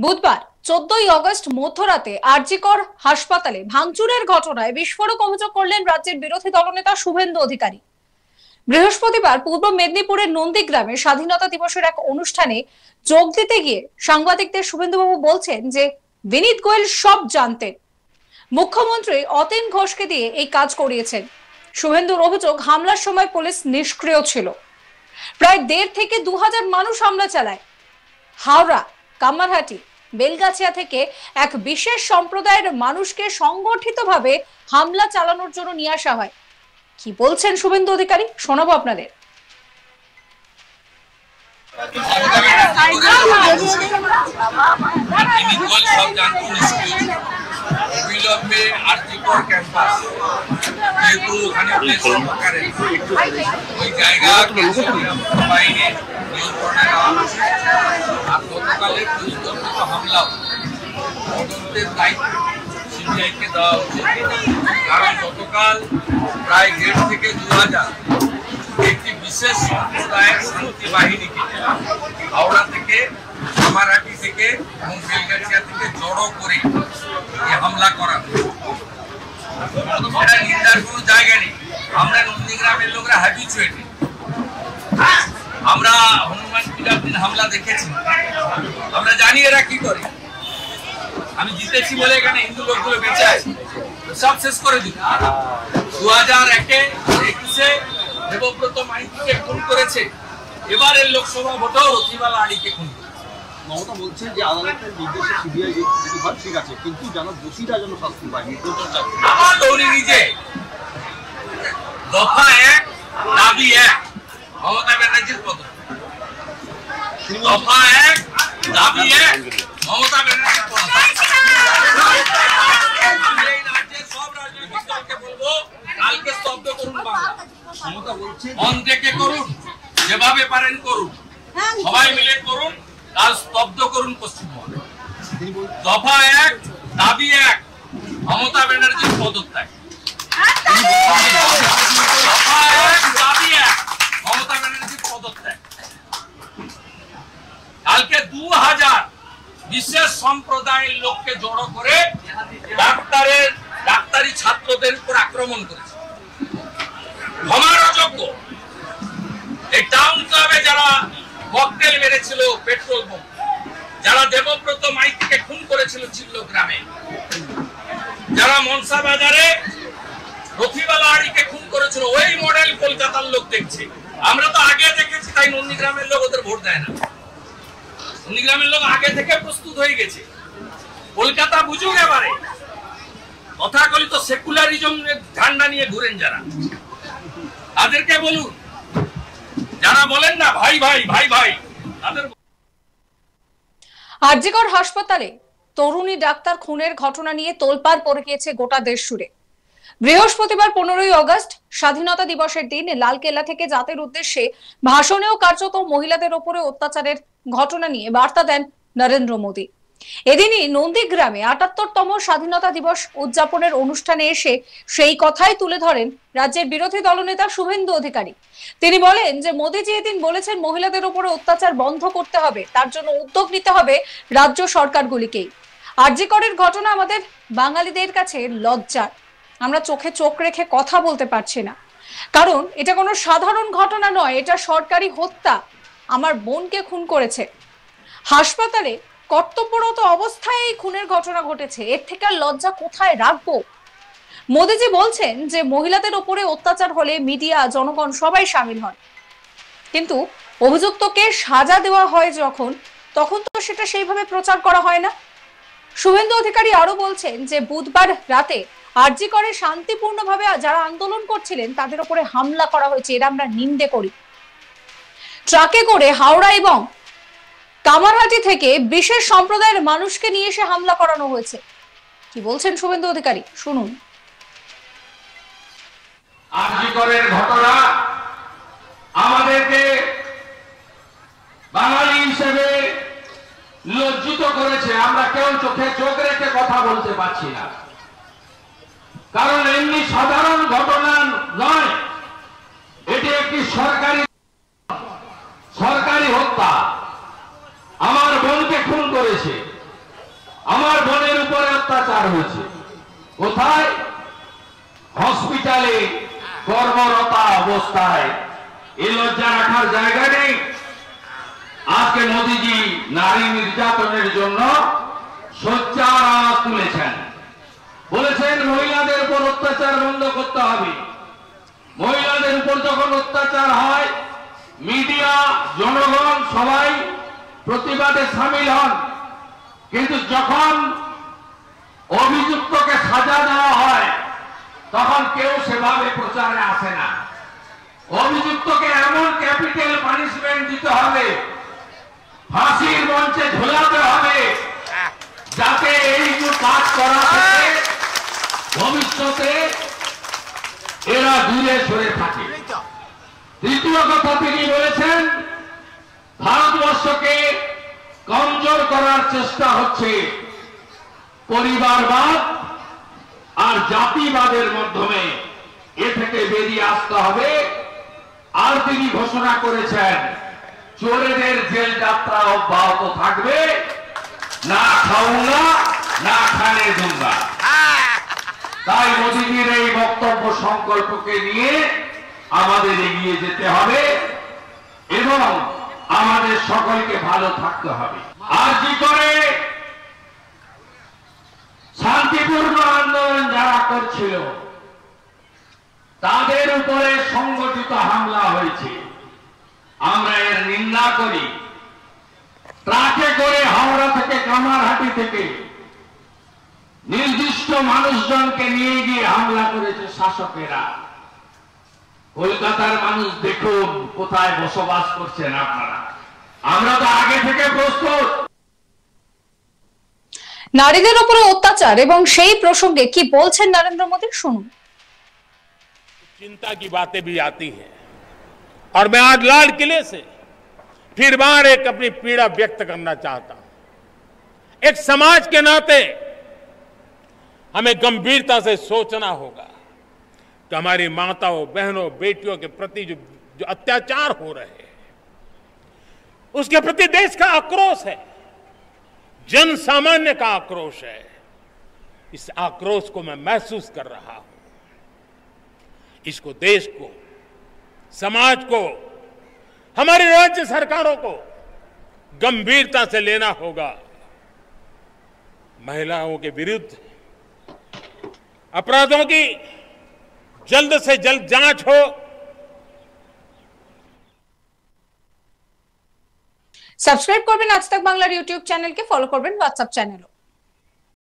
বুধবার 14ই আগস্ট মধ্যরাতে আরজিকর হাসপাতালে ভাঙচুরের ঘটনায় বিস্ফোরক অভিযোগ করলেন রাজ্যের বিরোধী দলনেতা শুভেন্দু অধিকারী। বৃহস্পতিবার পূর্ব মেদিনীপুরের নন্দীগ্রামে স্বাধীনতা দিবসের এক অনুষ্ঠানে যোগ দিতে গিয়ে সাংবাদিকদের শুভেন্দুবাবু বলছেন যে বিনীত গোয়েল সব জানতেন, মুখ্যমন্ত্রী অতীন ঘোষকে দিয়ে এই কাজ করিয়েছেন। শুভেন্দুর অভিযোগ, হামলার সময় পুলিশ নিষ্ক্রিয় ছিল। প্রায় 1.5 থেকে 2,000 মানুষ হামলা চালায়। হাওড়া, কামারহাটি, বেলগাছিয়া থেকে এক বিশেষ সম্প্রদায়ের মানুষকে সংগঠিতভাবে হামলা চালানোর জন্য নিয়ে আসা হয়। কি বলছেন শুভেন্দু অধিকারী, শোনাবো আপনাদের। কারণ গতকাল প্রায় 1.5 থেকে 2,000 একটি বিশেষ সম্প্রদায়ের শান্তি বাহিনীকে হাওড়া থেকে, কামারহাটি থেকে এবং বেলগাছিয়া থেকে জড়ো করে হামলা করা। এটা নিন্দার কোনো জায়গা নেই। আমরা নন্দীগ্রামের লোকরা হ্যাবিচুয়েটেড। আমরা হনুমান পূজার দিন হামলা দেখেছি, আমরা জানি এরা কি করে। আমি জিতেছি বলে এখানে হিন্দু লোকগুলো বেঁচে আছে, সব শেষ করে দিই। 2001-21 দেবব্রত মাইতিকে খুন করেছে, এবারের লোকসভা ভোটেও রথিবালা আড়িকে খুন করেছে। মমতা বলছে যে আদালতের নির্দেশে সিবিআই যদি হয় ঠিক আছে, কিন্তু যেন দোষীরা যেন শাস্তি পায়। আমার দৌড়ি নিজে দফা 1 দাবি 1 মমতা ব্যানার্জির পদত্যাগ। দফা 1 দাবি 1 মমতা ব্যানার্জির পদত্যাগ। সব রাজনৈতিক দলকে বলবো, কালকে স্তব্ধ করুন বাংলা। মমতা বলছে মন থেকে করুন, যেভাবে পারেন করুন, সবাই মিলে করুন, কাল স্তব্ধ করুন পশ্চিমবঙ্গ। দফা 1 দাবি 1 মমতা ব্যানার্জির পদত্যাগ। দফা 1 দাবি 1 মমতা ব্যানার্জির পদত্যাগ। কালকে 2,000 বিশেষ সম্প্রদায়ের লোককে জড়ো করে ডাক্তারি ছাত্রদের উপর আক্রমণ করেছে। ক্ষমার অযোগ্য। এই টাউন ক্লাবে যারা ককটেল মেরেছিল, পেট্রোল বোম, যারা দেবব্রত মাইতিকে খুন করেছিল চিল্ল গ্রামে, যারা মনসা বাজারে রথিবালা আড়িকে খুন করেছিল, ওই মডেল কলকাতার লোক দেখছে। আমরা তো আগে দেখেছি, তাই নন্দীগ্রামের লোক ওদের ভোট দেয় না। নন্দীগ্রামের লোক আগে থেকে প্রস্তুত হয়ে গেছে। কলকাতা বুঝুক এবারে। তথাকথিত সেকুলারিজম ঝান্ডা নিয়ে ঘুরেন যারা, তাদেরকে বলুন। যারা বলেন না ভাই ভাই ভাই ভাই, তাদের। আরজিকর হাসপাতালে তরুণী ডাক্তার খুনের ঘটনা নিয়ে তোলপাড় পড়ে গিয়েছে গোটা দেশ জুড়ে। বৃহস্পতিবার 15ই আগস্ট স্বাধীনতা দিবসের দিন লালকেল্লা থেকে জাতির উদ্দেশ্যে ভাষণেও কার্যত মহিলাদের ওপরে অত্যাচারের ঘটনা নিয়ে বার্তা দেন নরেন্দ্র মোদী। এদিনই নন্দীগ্রামে 78তম স্বাধীনতা দিবস উদযাপনের অনুষ্ঠানে এসে সেই কথাই তুলে ধরেন রাজ্যের বিরোধী দলনেতা শুভেন্দু অধিকারী। তিনি বলেন যে মোদীজি এদিন বলেছেন মহিলাদের উপরে অত্যাচার বন্ধ করতে হবে, তার জন্য উদ্যোগ নিতে হবে রাজ্য সরকারগুলিকেই। আরজিকরের ঘটনা আমাদের বাঙালিদের কাছে লজ্জার। আমরা চোখে চোখ রেখে কথা বলতে পারছি না, কারণ এটা কোনো সাধারণ ঘটনা নয়, এটা সরকারি হত্যা। আমার বোনকে খুন করেছে, হাসপাতালে কর্তব্যরত অবস্থায় এই খুনের ঘটনা ঘটেছে, এর থেকে আর লজ্জা কোথায় রাখবো? মোদীজি বলছেন যে মহিলাদের উপরে অত্যাচার হলে মিডিয়া, জনগণ সবাই সামিল হন, কিন্তু অভিযুক্তকে সাজা দেওয়া হয় যখন, তখন তো সেটা সেইভাবে প্রচার করা হয় না। শুভেন্দু অধিকারী আরো বলছেন যে বুধবার রাতে আরজিকরে শান্তিপূর্ণভাবে যারা আন্দোলন করছিলেন তাদের উপরে হামলা করা হয়েছে, এরা আমরা নিন্দে করি। ট্রাকে করে হাওড়া এবং কামারহাটি থেকে বিশেষ সম্প্রদায়ের মানুষকে নিয়ে এসে হামলা করানো হয়েছে। কি বলছেন শুভেন্দু অধিকারী, শুনুন। আরজিকরের ঘটনা আমাদেরকে বাঙালি হিসেবে লজ্জিত করেছে। আমরা কেউ চোখে চোখ রেখে কথা বলতে পারছি না, কারণ এমনি সাধারণ ঘটনা নয়, এটি একটি সরকারি হত্যা। আমার বোনকে খুন করেছে, আমার বোনের উপরে অত্যাচার হয়েছে। কোথায়? হসপিটালে কর্মরতা অবস্থায়। এই লজ্জা রাখার জায়গা নেই। আজকে মোদিজি নারী নির্যাতনের জন্য সোচ্চার আওয়াজ তুলেছেন, বলেছেন মহিলাদের উপর অত্যাচার বন্ধ করতে হবে। মহিলাদের উপর যখন অত্যাচার হয়, মিডিয়া, জনগণ সবাই প্রতিবাদে সামিল হন, কিন্তু যখন অভিযুক্তকে সাজা দেওয়া হয় তখন কেউ সেভাবে প্রচারে আসে না। অভিযুক্তকে এমন ক্যাপিটাল পানিশমেন্ট দিতে হবে, ফাঁসির মঞ্চে ঝোলাতে হবে, যাতে এই কাজ করা থেকে ভবিষ্যতে এরা দূরে সরে থাকে। দ্বিতীয় কথা তিনি বলেছেন, ভারতবর্ষকে কমজোর করার চেষ্টা হচ্ছে পরিবারবাদ আর জাতিবাদের মাধ্যমে। এ থেকে বেরিয়ে আসতে হবে। আর তিনি ঘোষণা করেছেন, চোরেদের জেল যাত্রা অব্যাহত থাকবে, না খাউঙ্গা না খানে দুঙ্গা। তাই মোদীজির এই বক্তব্য সংকল্পকে নিয়ে আমাদের এগিয়ে যেতে হবে এবং আমাদের সকলকে ভালো থাকতে হবে। আর কি করে শান্তিপূর্ণ আন্দোলন যারা করছিল তাদের উপরে সংগঠিত হামলা হয়েছে, আমরা এর নিন্দা করি। ট্রাকে করে হাওড়া থেকে কামারহাটি থেকে নির্দিষ্ট মানুষজনকে নিয়ে গিয়ে হামলা করেছে শাসকেরা। কলকাতার মানুষ দেখুন কোথায় বসবাস করছেন আপনারা। আমরা তো আগে থেকে প্রস্তুত। নারীদের উপরে অত্যাচার এবং সেই প্রসঙ্গে কি বলছেন নরেন্দ্র মোদী, শুনুন। चिंता की बातें भी आती हैं और मैं आज लाल किले से फिर बार एक अपनी पीड़ा व्यक्त करना चाहता हूं। एक समाज के नाते हमें गंभीरता से सोचना होगा कि हमारी माताओं, बहनों, बेटियों के प्रति जो अत्याचार हो रहे हैं उसके प्रति देश का आक्रोश है, जन सामान्य का आक्रोश है। इस आक्रोश को मैं महसूस कर रहा हूं। इसको देश को, समाज को, हमारी राज्य सरकारों को गंभीरता से लेना होगा। महिलाओं के विरुद्ध अपराधों की जल्द से जल्द जांच हो। সাবস্ক্রাইব করবেন আজ তাক বাংলার ইউটিউব চ্যানেলকে, ফলো করবেন হোয়াটসঅ্যাপ চ্যানেলও।